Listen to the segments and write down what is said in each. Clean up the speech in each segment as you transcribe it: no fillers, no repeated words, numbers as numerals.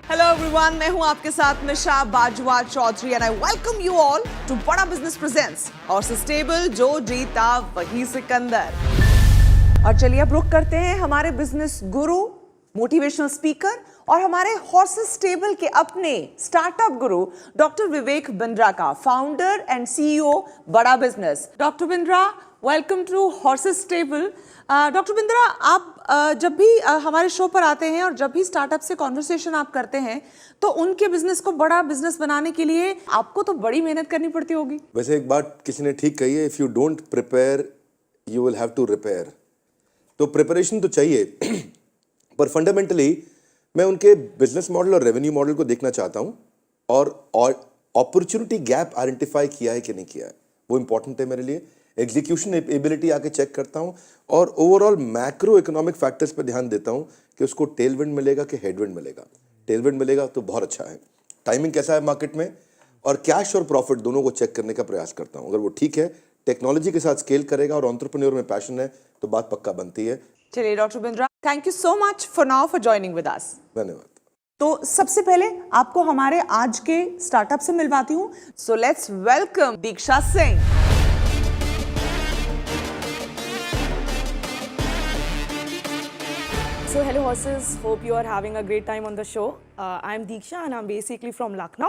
Hello everyone, मैं हूं आपके साथ Nisha Bajwa Chaudhary and I welcome you all to Bada Business presents और सस्टेबल जो जीता वही सिकंदर। और चलिए अब रुक करते हैं हमारे बिजनेस गुरु, मोटिवेशनल स्पीकर और हमारे हॉर्सेस स्टेबल के अपने स्टार्टअप गुरु डॉक्टर विवेक बिंद्रा का, founder and CEO Bada business. Doctor Bindra, welcome to horses stable. Doctor Bindra, आप जब भी हमारे शो पर आते हैं और जब भी स्टार्टअप से कॉन्वर्सेशन आप करते हैं तो उनके बिजनेस को बड़ा बिजनेस बनाने के लिए आपको तो बड़ी मेहनत करनी पड़ती होगी। वैसे एक बात किसी ने ठीक कही है, if you don't prepare you will have to repair. तो प्रिपरेशन तो चाहिए पर फंडामेंटली मैं उनके बिजनेस मॉडल और रेवेन्यू मॉडल को देखना चाहता हूं और अपॉर्चुनिटी गैप आइडेंटिफाई किया है कि नहीं किया है, वो इंपॉर्टेंट है मेरे लिए। एग्जीक्यूशन एबिलिटी आके चेक करता हूं और ओवरऑल मैक्रो इकोनॉमिक फैक्टर्स पे ध्यान देता हूं कि उसको टेलविंड मिलेगा कि हेडविंड मिलेगा। टेलविंड मिलेगा तो बहुत अच्छा है, टाइमिंग कैसा है मार्केट में, और कैश और प्रॉफिट दोनों को चेक करने का प्रयास करता हूं। अगर वो ठीक है, टेक्नोलॉजी के साथ स्केल करेगा और एंटरप्रेन्योर में पैशन है तो बात पक्का बनती है। चलिए doctor Bindra, thank you so much for now for joining with us. धन्यवाद। तो सबसे पहले आपको हमारे आज के स्टार्टअप से मिलवाती हूँ। So let's welcome Diksha Singh. So hello horses, hope you are having a great time on the show. I'm Deeksha and I'm basically from Lucknow.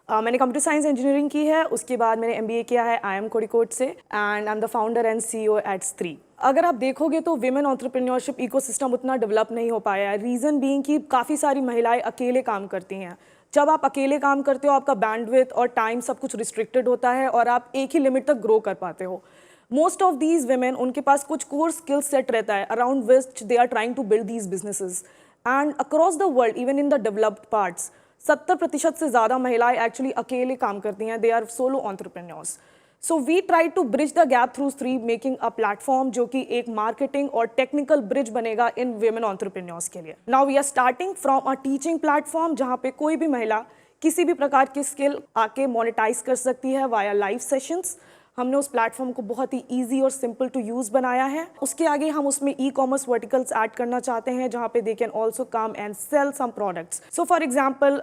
मैंने कंप्यूटर साइंस इंजीनियरिंग की है, उसके बाद मैंने MBA किया है IIM कोड़िकोड से and I am the founder and CEO at Stree. अगर आप देखोगे तो विमेन एंटरप्रेन्योरशिप इकोसिस्टम उतना डेवलप नहीं हो पाया है। रीज़न बीइंग कि काफ़ी सारी महिलाएं अकेले काम करती हैं। जब आप अकेले काम करते हो आपका बैंडविड्थ और टाइम सब कुछ रिस्ट्रिक्टेड होता है और आप एक ही लिमिट तक ग्रो कर पाते हो। मोस्ट ऑफ दीज वेमेन, उनके पास कुछ कोर स्किल सेट रहता है around which they are trying to build these businesses and across the world even in the developed parts 70% से ज़्यादा महिलाएं एक्चुअली अकेले काम करती हैं। They are solo entrepreneurs. So we try to bridge the gap through Stree, making a platform जो कि एक मार्केटिंग और टेक्निकल ब्रिज बनेगा इन वेमेन एंटरप्रेन्योर्स के लिए। Now we are starting from a teaching platform जहाँ पे कोई भी महिला किसी भी प्रकार की स्किल आके मोनेटाइज कर सकती है वाया लाइव सेशंस। हमने उस प्लेटफॉर्म को बहुत ही इजी और सिंपल टू यूज़ बनाया है। उसके आगे हम उसमें ई-कॉमर्स वर्टिकल्स ऐड करना चाहते हैं जहाँ पे they can also come and sell some products. So for example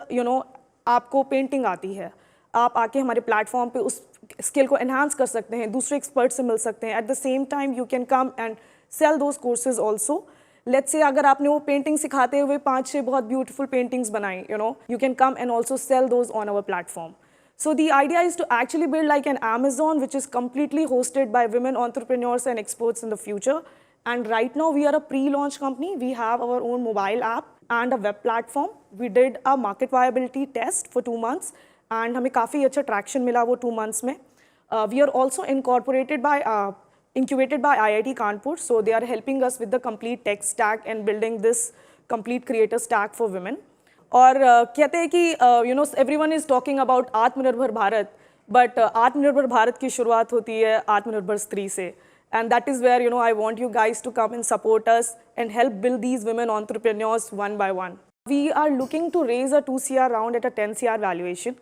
आपको पेंटिंग आती है, आप आके हमारे प्लेटफॉर्म पे उस स्किल को एनहांस कर सकते हैं, दूसरे एक्सपर्ट से मिल सकते हैं। At the same time you can come and sell those courses also. Let's say अगर आपने वो पेंटिंग सिखाते हुए 5-6 बहुत ब्यूटीफुल पेंटिंग्स बनाई, you can come and also sell those on our platform. So the idea is to actually build like an Amazon which is completely hosted by women entrepreneurs and experts in the future. And right now we are a pre-launch company. We have our own mobile app and a web platform. We did a market viability test for 2 months and हमें काफ़ी अच्छा traction मिला वो 2 months में. We are also incubated by IIT Kanpur. So they are helping us with the complete tech stack and building this complete creator stack for women. और कहते हैं कि एवरीवन इज टॉकिंग अबाउट आत्मनिर्भर Bharat, but आत्मनिर्भर भारत की शुरुआत होती है आत्मनिर्भर स्त्री से। And that is where I want you guys to come and support us and help build these women entrepreneurs one by one. We are looking to raise a 2 CR round at a 10 CR valuation.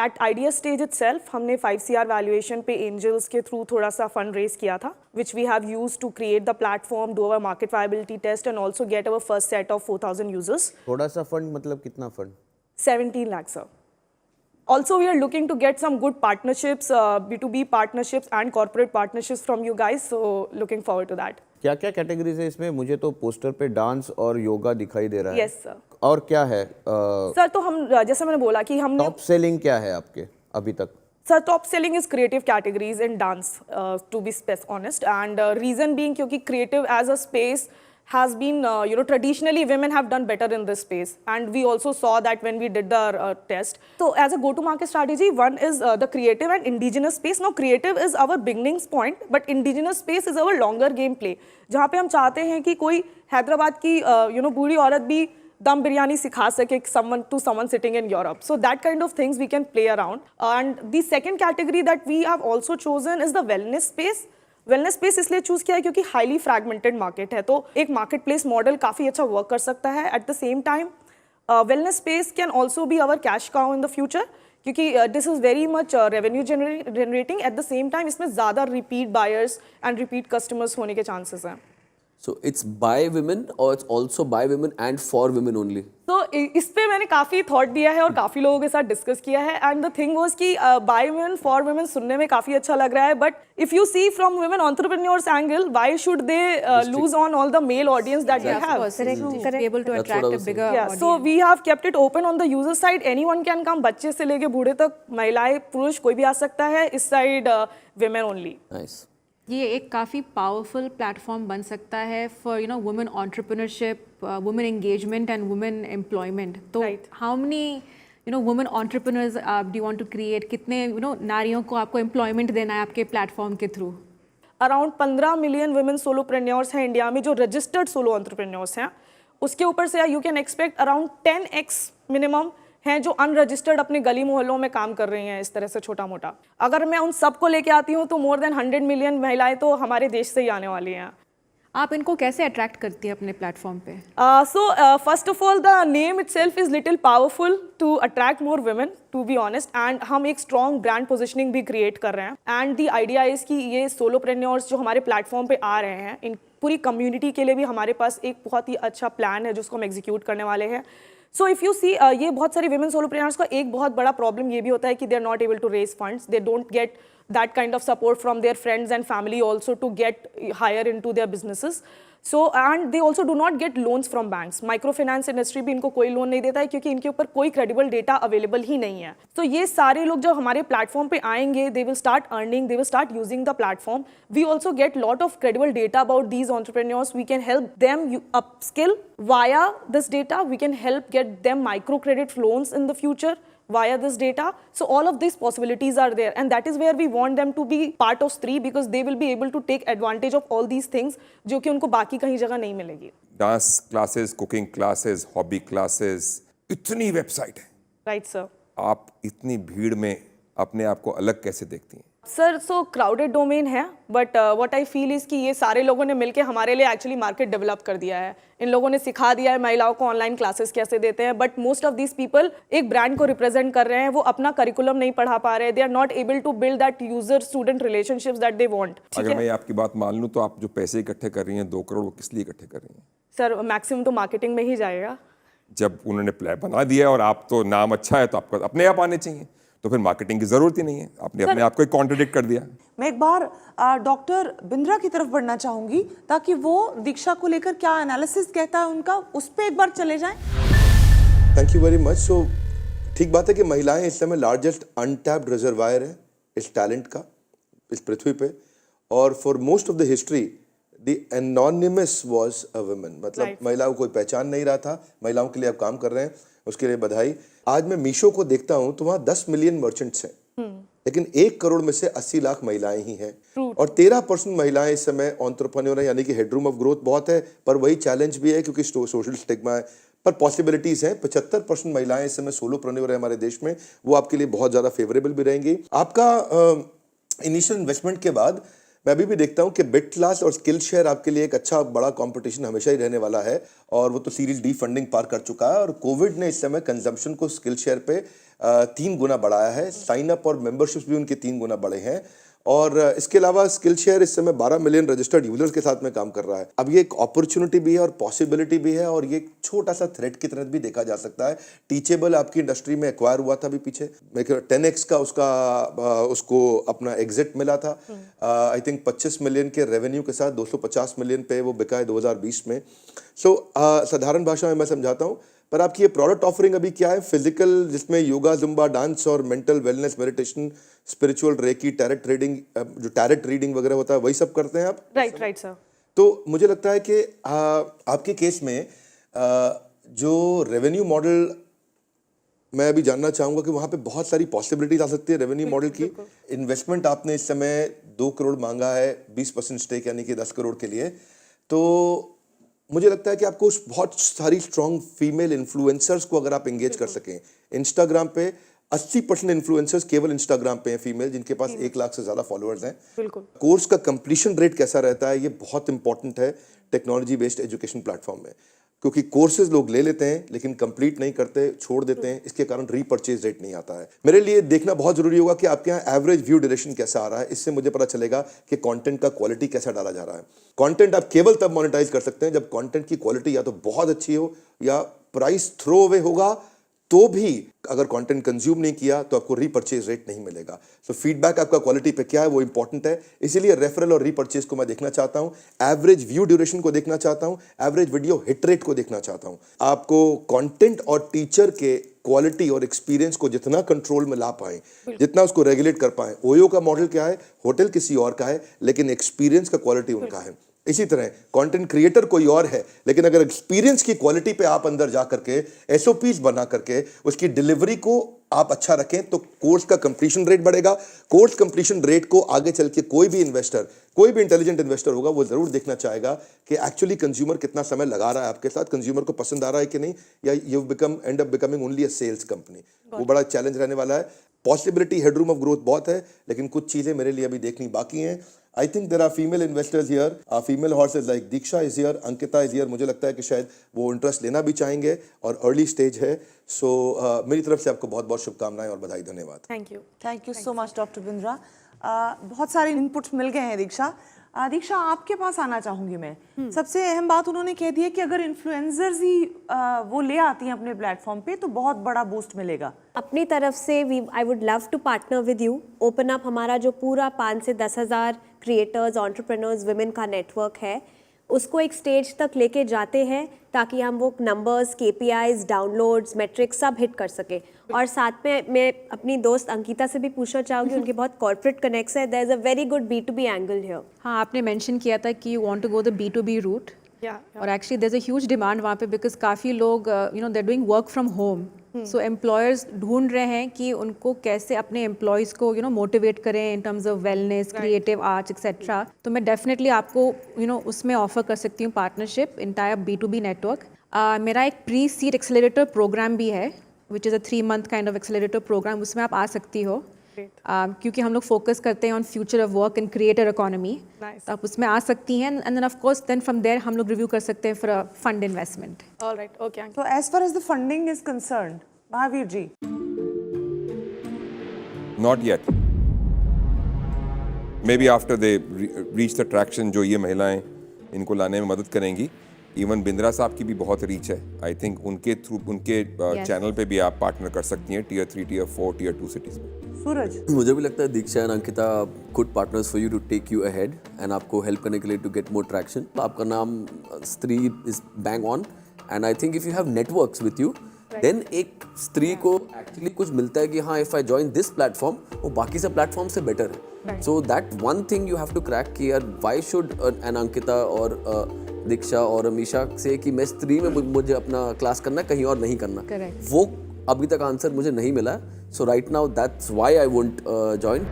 At idea stage itself हमने 5 CR valuation पे angels के through थोड़ा सा fund raise किया था, which we have used to create the platform, do our market viability test and also get our first set of 4,000 users. थोड़ा सा fund मतलब कितना fund? 17 lakhs, sir. Also, we are looking to get some good partnerships, B2B partnerships and corporate partnerships from you guys. So, looking forward to that. क्या क्या categories है इसमें? मुझे तो पोस्टर पे डांस और योगा दिखाई दे रहा है। Yes, sir. और क्या है? सर तो हम जैसे मैंने बोला कि हमने टॉप सेलिंग क्या है आपके अभी तक? Sir top selling is creative categories in dance, to be honest, and reason being क्योंकि creative as a space has been, traditionally women have done better in this space, and we also saw that when we did the test. So as a go-to-market strategy, one is the creative and indigenous space. Now creative is our beginnings point, but indigenous space is our longer game play, जहाँ पे हम चाहते हैं कि कोई हैदराबाद की बूढ़ी औरत भी दम बिरयानी सिखा सके someone sitting in Europe. So that kind of things we can play around. And the second category that we have also chosen is the wellness space. Wellness space इसलिए चूज किया है क्योंकि हाईली फ्रैगमेंटेड मार्केट है, तो एक market place model काफ़ी अच्छा work कर सकता है। At the same time wellness space can also be our cash cow in the future, क्योंकि this is very much revenue generating. At the same time इसमें ज़्यादा repeat buyers and repeat customers होने के chances हैं। So it's by women or it's also by women and for women only? तो इस पे मैंने काफ़ी थॉट दिया है और काफ़ी लोगों के साथ डिस्कस किया है एंड द थिंग वाज कि बाय वुमेन फॉर वुमेन सुनने में काफ़ी अच्छा लग रहा है but if you see from women entrepreneurs angle why should they lose on all the male audience that they have be able to That's attract what I a was bigger Yeah, audience. so we have kept it open on the user side. Anyone can come. बच्चे से लेके बूढ़े तक, महिलाएं, पुरुष कोई भी आ सकता है. इस साइड women only. Nice. ये एक काफ़ी पावरफुल प्लेटफॉर्म बन सकता है for women entrepreneurship, women engagement and women employment. तो Right. How many women entrepreneurs do you want to create? कितने नारियों को आपको एम्प्लॉयमेंट देना है आपके प्लेटफॉर्म के थ्रू? अराउंड 15 मिलियन वुमेन सोलोप्रेन्योर्स हैं इंडिया में जो रजिस्टर्ड सोलो एंटरप्रेन्योर्स हैं. उसके ऊपर से you can expect around 10x minimum हैं जो अनरजिस्टर्ड अपने गली मोहल्लों में काम कर रही हैं इस तरह से छोटा मोटा. अगर मैं उन सबको लेके आती हूँ तो मोर देन 100 मिलियन महिलाएं तो हमारे देश से ही आने वाली हैं. आप इनको कैसे अट्रैक्ट करती है अपने प्लेटफॉर्म पे? So first of all, the name itself is little powerful to attract more women, to be honest. And हम एक strong brand positioning भी create कर रहे हैं. And the idea is कि ये solopreneurs जो हमारे platform पे आ रहे हैं, इन पूरी community के लिए भी हमारे पास एक बहुत ही अच्छा plan है जिसको हम execute करने वाले हैं. So if you see, ये बहुत सारी women solopreneurs का एक बहुत बड़ा problem ये भी होता है कि they are not able to raise funds. They don't get that kind of support from their friends and family also to get higher into their businesses. So and they also do not get loans from banks. Microfinance industry भी इनको कोई loan नहीं देता है क्योंकि इनके ऊपर कोई credible data available ही नहीं है. तो ये सारे लोग जब हमारे platform पे आएंगे, they will start earning, they will start using the platform. We also get lot of credible data about these entrepreneurs. We can help them upskill via this data. We can help get them microcredit loans in the future via this data. So all of these possibilities are there and that is where we want them to be part of Stree because they will be able to take advantage of all these things जो कि उनको बाकी कहीं जगह नहीं मिलेगी. Dance classes, cooking classes, hobby classes, इतनी website है. Right, sir. आप इतनी भीड़ में अपने आप को अलग कैसे देखती हैं? सर सो क्राउडेड डोमेन है but what I feel is कि ये सारे लोगों ने मिलके हमारे लिए एक्चुअली मार्केट डेवलप कर दिया है. इन लोगों ने सिखा दिया है महिलाओं को ऑनलाइन क्लासेस कैसे देते हैं but most of these people एक ब्रांड को रिप्रेजेंट कर रहे हैं. वो अपना करिकुलम नहीं पढ़ा पा रहे. They are not able to build that user student relationships that they want. अगर मैं आपकी बात मान लूँ तो आप जो पैसे इकट्ठे कर रही हैं 2 करोड़, वो किस लिए इकट्ठे कर रही हैं? सर मैक्सिमम तो मार्केटिंग में ही जाएगा. जब उन्होंने प्लान बना दिया और आप तो नाम अच्छा है तो आपको अपने आप आने चाहिए, तो फिर मार्केटिंग की जरूरत ही नहीं है. आपने अपने आप को कॉन्ट्रडिक्ट कर दिया. मैं एक बार डॉक्टर बिंद्रा की तरफ बढ़ना चाहूंगी ताकि वो दीक्षा को लेकर क्या एनालिसिस कहता है उनका, उस पर एक बार चले जाएं. Thank you very much. So ठीक बात है कि महिलाएं इस समय लार्जेस्ट अनटैप्ड रिजर्वायर है इस टैलेंट का इस पृथ्वी पे. और for most of the history the anonymous was a woman. मतलब महिलाओं को कोई पहचान नहीं रहा था. महिलाओं के लिए आप काम कर रहे हैं, उसके लिए बधाई. आज मैं मीशो को देखता हूं तो वहां 10 मिलियन मर्चेंट्स हैं लेकिन 1 करोड़ में से 80 लाख महिलाएं ही हैं. और 13% महिलाएं इस समय एंटरप्रेन्योर हैं. यानी कि हेडरूम ऑफ ग्रोथ बहुत है पर वही चैलेंज भी है क्योंकि सोशल स्टिग्मा है. पर पॉसिबिलिटीज हैं. 75% महिलाएं इस समय सोलोप्रेन्योर है हमारे देश में. वो आपके लिए बहुत ज़्यादा फेवरेबल भी रहेंगी. आपका इनिशियल इन्वेस्टमेंट के बाद मैं अभी भी देखता हूं कि बिट क्लास और स्किल शेयर आपके लिए एक अच्छा बड़ा कंपटीशन हमेशा ही रहने वाला है. और वो तो सीरीज डी फंडिंग पार कर चुका है. और कोविड ने इस समय कंजम्पशन को स्किल शेयर पे 3 गुना बढ़ाया है. साइन अप और मेंबरशिप्स भी उनके 3 गुना बढ़े हैं. और इसके अलावा स्किल शेयर इस समय 12 मिलियन रजिस्टर्ड यूजर्स के साथ में काम कर रहा है. अब ये एक अपॉर्चुनिटी भी है और पॉसिबिलिटी भी है और ये एक छोटा सा थ्रेट की तरह भी देखा जा सकता है. टीचेबल आपकी इंडस्ट्री में एक्वायर हुआ था अभी पीछे. 10x का उसको अपना एग्जिट मिला था. आई थिंक 25 मिलियन के रेवेन्यू के साथ 250 मिलियन पे वो बिका है 2020 में. सो साधारण भाषा में मैं समझाता हूँ. पर आपकी ये प्रोडक्ट ऑफरिंग अभी क्या है? फिजिकल जिसमें योगा, जुम्बा, डांस और mental wellness, meditation, spiritual, reiki, tarot reading, जो टैरेट रीडिंग वगैरह होता है वही सब करते हैं आप? Right sir. तो मुझे लगता है कि आपके केस में जो रेवेन्यू मॉडल मैं अभी जानना चाहूँगा कि वहाँ पे बहुत सारी पॉसिबिलिटीज आ सकती है रेवेन्यू मॉडल की. इन्वेस्टमेंट आपने इस समय 2 करोड़ मांगा है, 20% स्टेक यानी कि 10 करोड़ के लिए. तो मुझे लगता है कि आपको बहुत सारी स्ट्रॉन्ग फीमेल इन्फ्लुएंसर्स को अगर आप एंगेज कर सकें. इंस्टाग्राम पे 80% इन्फ्लुएंसर्स केवल इंस्टाग्राम पे हैं फीमेल, जिनके पास 1 लाख से ज़्यादा फॉलोअर्स हैं. बिल्कुल. कोर्स का कंप्लीशन रेट कैसा रहता है ये बहुत इंपॉर्टेंट है टेक्नोलॉजी बेस्ड एजुकेशन प्लेटफॉर्म में. क्योंकि कोर्सेज लोग ले लेते हैं लेकिन कंप्लीट नहीं करते, छोड़ देते हैं, इसके कारण रीपर्चेज रेट नहीं आता है। मेरे लिए देखना बहुत जरूरी होगा कि आपके यहाँ एवरेज व्यू ड्यूरेशन कैसा आ रहा है, इससे मुझे पता चलेगा कि कंटेंट का क्वालिटी कैसा डाला जा रहा है। कंटेंट आप केवल तब मोनेटाइज कर सकते हैं जब कंटेंट की क्वालिटी या तो बहुत अच्छी हो या प्राइस थ्रो अवे होगा, तो भी अगर कंटेंट कंज्यूम नहीं किया तो आपको रीपर्चेज रेट नहीं मिलेगा। सो फीडबैक आपका क्वालिटी पे क्या है वो इंपॉर्टेंट है, इसीलिए रेफरल और रीपर्चेज को मैं देखना चाहता हूं, एवरेज व्यू ड्यूरेशन को देखना चाहता हूं, एवरेज वीडियो हिट रेट को देखना चाहता हूं। आपको कंटेंट और टीचर के क्वालिटी और एक्सपीरियंस को जितना कंट्रोल में ला पाए, जितना उसको रेगुलेट कर पाए। ओयो का मॉडल क्या है, होटल किसी और का है लेकिन एक्सपीरियंस का क्वालिटी उनका है। इसी तरह कंटेंट क्रिएटर कोई और है लेकिन अगर एक्सपीरियंस की क्वालिटी पे आप अंदर जा करके एसओपीज बना करके उसकी डिलीवरी को आप अच्छा रखें तो कोर्स का कंप्लीशन रेट बढ़ेगा। कोर्स कंप्लीशन रेट को आगे चल के कोई भी इन्वेस्टर, कोई भी इंटेलिजेंट इन्वेस्टर होगा वो जरूर देखना चाहेगा कि एक्चुअली कंज्यूमर कितना समय लगा रहा है आपके साथ, कंज्यूमर को पसंद आ रहा है कि नहीं, या you end up becoming only a sales company. वो बड़ा चैलेंज रहने वाला है। पॉसिबिलिटी हेडरूम ऑफ ग्रोथ बहुत है लेकिन कुछ चीजें मेरे लिए अभी देखनी बाकी हैं। I think there are female investors here, female horses like Diksha is here, Ankita is here। मुझे लगता है कि शायद वो इंटरेस्ट लेना भी चाहेंगे और अर्ली स्टेज है। सो मेरी तरफ से आपको बहुत बहुत शुभकामनाएं और बधाई, धन्यवाद। Thank you so much doctor Bindra. बहुत सारे इनपुट्स मिल गए हैं दीक्षा। दीक्षा आपके पास आना चाहूंगी मैं। सबसे अहम बात उन्होंने कह दी है कि अगर इन्फ्लुएंसर्स ही वो ले आती हैं अपने प्लेटफॉर्म पे तो बहुत बड़ा बूस्ट मिलेगा। अपनी तरफ से I would love to partner with you, open up हमारा जो पूरा 5 से 10 हज़ार क्रिएटर्स, एंटरप्रेन्योर्स, विमेन का नेटवर्क है, उसको एक स्टेज तक लेके जाते हैं ताकि हम वो नंबर्स, KPIs, डाउनलोड्स, मेट्रिक्स सब हिट कर सके। और साथ में मैं अपनी दोस्त अंकिता से भी पूछना चाहूँगी, उनके बहुत कॉर्पोरेट कनेक्ट्स है, there is a very good B2B angle here. हाँ, आपने मेंशन किया था कि you want to go the B2B route, और actually there is a huge demand वहाँ पे बिकॉज काफ़ी लोग they are doing work from home, so employers ढूंढ रहे हैं कि उनको कैसे अपने एम्प्लॉयज़ को मोटिवेट करें in terms of wellness, creative arts etcetera. तो मैं डेफिनेटली आपको उसमें ऑफर कर सकती हूँ पार्टनरशिप, इंटायर B2B नेटवर्क। मेरा एक प्री सीड एक्सेलरेटर प्रोग्राम भी है which is a 3 month kind of accelerator program, उसमें आप आ सकती हो। क्योंकि हम लोग फोकस करते हैं on future of work and creator economy, तो आप उसमें आ सकती हैं। And then of course then from there हम लोग रिव्यू कर सकते हैं for a fund investment. Alright, okay. So as far as the funding is concerned, Mahavir ji, Not yet. Maybe after they reach the traction जो ये महिलाएं इनको लाने में मदद करेंगी। इवन बिंद्रा साहब की भी बहुत रीच है, आई थिंक उनके थ्रू, उनके चैनल पे भी आप पार्टनर कर सकती हैं Tier 3, Tier 4, Tier 2 सिटीज में। सूरज, मुझे भी लगता है Diksha and Ankita good partners for you to take you ahead and आपको हेल्प करने के लिए टू गेट मोर ट्रैक्शन। आपका नाम Stree is bang on and I think if you have networks with you then एक स्त्री को एक्चुअली कुछ मिलता है कि हाँ if I join this platform वो बाकी सब प्लेटफॉर्म से बेटर है। So that one thing you have to crack कि यार व्हाई शुड एन अंकिता और दीक्षा और अमीशा से कि मैं स्त्री में मुझे अपना क्लास करना है, कहीं और नहीं करना। Correct. वो अभी तक आंसर मुझे नहीं मिला। So right now that's why I won't join,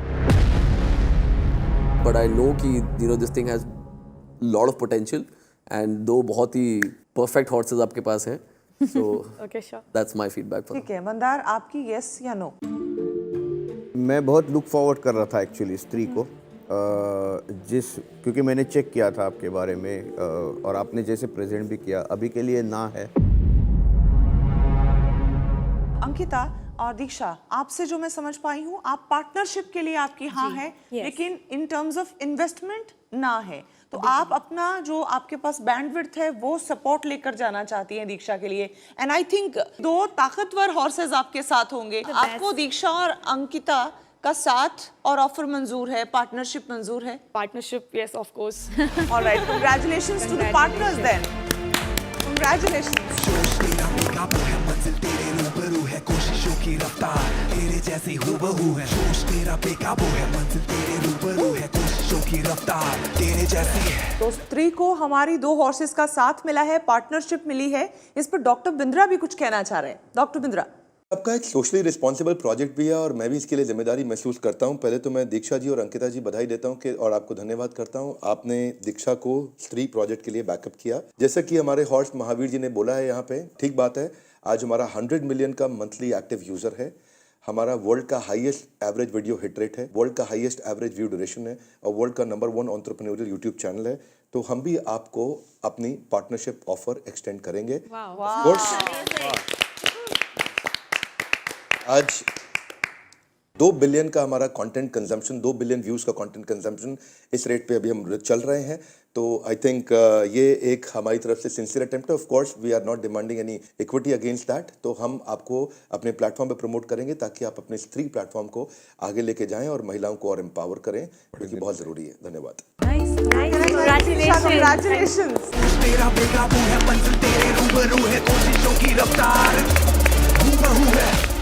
but I know कि this thing has lot of potential and दो बहुत ही परफेक्ट हॉर्सेस आपके पास हैं। So okay, sure. That's my feedback for ठीक है। मंदार, आपकी यस या नो? मैं बहुत लुक फॉरवर्ड कर रहा था एक्चुअली स्त्री को, क्योंकि मैंने चेक किया था आपके बारे में और आपने जैसे प्रेजेंट भी किया, अभी के लिए ना है। अंकिता और दीक्षा, आपसे जो मैं समझ पाई हूँ, आप पार्टनरशिप के लिए आपकी हाँ है, लेकिन इन टर्म्स ऑफ इन्वेस्टमेंट ना है। तो आप अपना जो आपके पास बैंडविड्थ है वो सपोर्ट लेकर जाना चाहती हैं दीक्षा के लिए। एंड आई थिंक 2 ताकतवर हॉर्सेस आपके साथ होंगे। आपको दीक्षा और अंकिता का साथ और ऑफर मंजूर है, पार्टनरशिप मंजूर है? Partnership, yes of course. Alright, congratulations to the partners then. Congratulations. तेरे रूबरू है कोशिशों की रफ्तार, तेरे जैसी हूबहू है जोश तेरा बेकाबू है, मंजिल तेरे रूबरू है कोशिशों की रफ्तार, तेरे जैसी है। तो स्त्री को हमारी 2 हॉर्सेस का साथ मिला है, पार्टनरशिप मिली है। इस पर डॉक्टर बिंद्रा भी कुछ कहना चाह रहे हैं। डॉक्टर बिंद्रा, आपका एक सोशली रिस्पॉन्सिबल प्रोजेक्ट भी है और मैं भी इसके लिए जिम्मेदारी महसूस करता हूं। पहले तो मैं दीक्षा जी और अंकिता जी बधाई देता हूं कि और आपको धन्यवाद करता हूं, आपने दीक्षा को स्त्री प्रोजेक्ट के लिए बैकअप किया। जैसा कि हमारे हॉर्स महावीर जी ने बोला है यहाँ पे, ठीक बात है। आज हमारा 100 मिलियन का मंथली एक्टिव यूजर है, हमारा वर्ल्ड का highest average video hit rate है, वर्ल्ड का हाईएस्ट एवरेज व्यू ड्यूरेशन है और वर्ल्ड का नंबर 1 एंटरप्रेन्योरियल यूट्यूब चैनल है। तो हम भी आपको अपनी पार्टनरशिप ऑफर एक्सटेंड करेंगे। Of course, आज 2 बिलियन का हमारा कंटेंट कंजम्पशन, 2 बिलियन व्यूज का कंटेंट कंजम्पशन इस रेट पे अभी हम चल रहे हैं। तो आई थिंक ये एक हमारी तरफ से सिंसियर अटेम्प्ट है। Of course we are not demanding any equity against that. तो हम आपको अपने प्लेटफॉर्म पे प्रमोट करेंगे ताकि आप अपने स्त्री प्लेटफॉर्म को आगे लेके जाएं और महिलाओं को और एम्पावर करें, क्योंकि बहुत जरूरी है। धन्यवाद। Congratulations. तेरा बेकाबू है मंजिल तेरे रूबरू है, कोशिशों की रफ्तार हूबहू है।